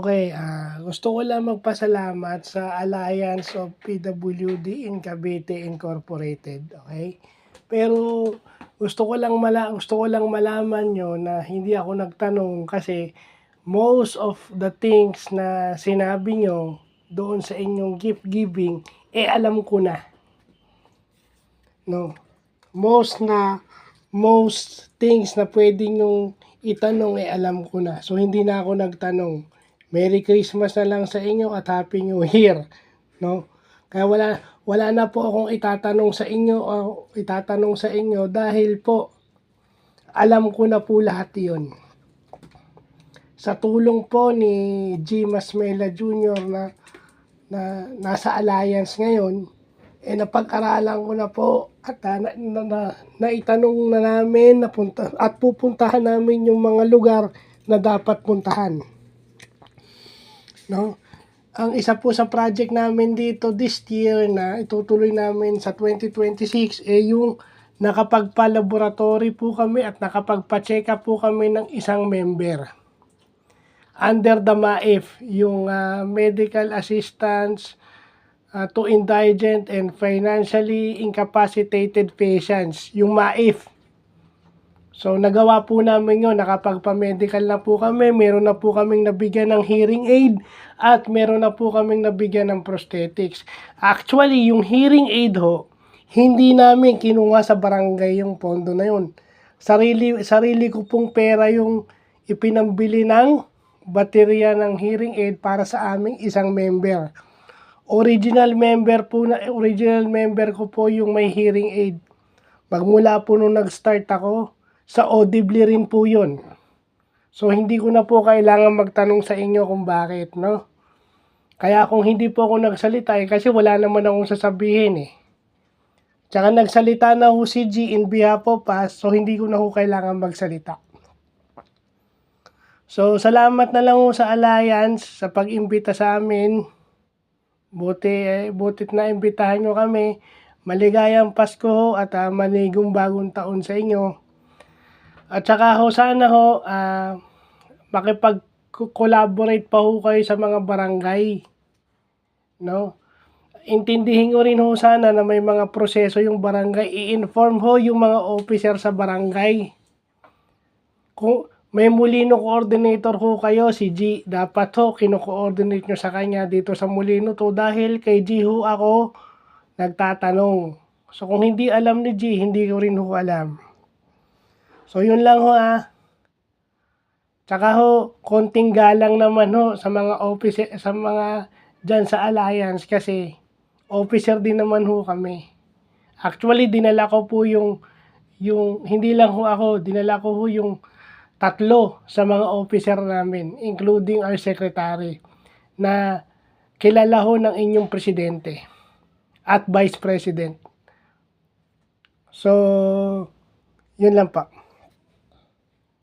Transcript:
Okay, gusto ko lang magpasalamat sa Alliance of PWD in Cavite Incorporated, okay. Pero gusto ko lang malaman niyo na hindi ako nagtanong kasi most of the things na sinabi niyo doon sa inyong gift giving, alam ko na, 'no. Most things na puwede niyong itanong, alam ko na. So, hindi na ako nagtanong. Merry Christmas na lang sa inyo at Happy New Year, 'no. Kaya wala na po akong itatanong sa inyo dahil po alam ko na po lahat 'yon. Sa tulong po ni G. Masmela Jr. na nasa Alliance ngayon, napag-aralan ko na po at naitanong na namin at pupuntahan namin yung mga lugar na dapat puntahan, 'no. Ang isa po sa project namin dito this year na itutuloy namin sa 2026, yung nakapagpa-laboratory po kami at nakapagpa-check-up po kami ng isang member. Under the MAIF, yung Medical Assistance to Indigent and Financially Incapacitated Patients, yung MAIF. So, nagawa po namin yun, nakapagpa-medical na po kami, meron na po kaming nabigyan ng hearing aid, at meron na po kaming nabigyan ng prosthetics. Actually, yung hearing aid hindi namin kinuha sa barangay yung pondo na yun. Sarili ko pong pera yung ipinambili ng baterya ng hearing aid para sa aming isang member. Original member ko po yung may hearing aid. Magmula po nung nag-start ako, sa Audible rin po yun. So, hindi ko na po kailangan magtanong sa inyo kung bakit, no? Kaya kung hindi po ako nagsalita, kasi wala naman akong sasabihin, Tsaka nagsalita na ho si G in behalf of us, so hindi ko na ho kailangan magsalita. So, salamat na lang ho sa Alliance sa pag-imbita sa amin. Butit na imbitahan nyo kami. Maligayang Pasko ho at manigong bagong taon sa inyo. At saka sana makipag-collaborate pa ho kayo sa mga barangay, no? Intindihin ko rin ho sana na may mga proseso yung barangay. I-inform ho yung mga officer sa barangay. Kung may Molino coordinator ho kayo, si G, dapat ho kino-coordinate nyo sa kanya dito sa Molino to dahil kay G ho ako nagtatanong. So, kung hindi alam ni G, hindi ko rin ho alam. So, yun lang ho Tsaka ho, konting galang naman ho sa mga officer, sa mga dyan sa Alliance kasi officer din naman ho kami. Actually, dinala ko po yung hindi lang ho ako, dinala ko ho yung 3 sa mga officer namin, including our secretary, na kilala ho ng inyong presidente at vice president. So, yun lang pa.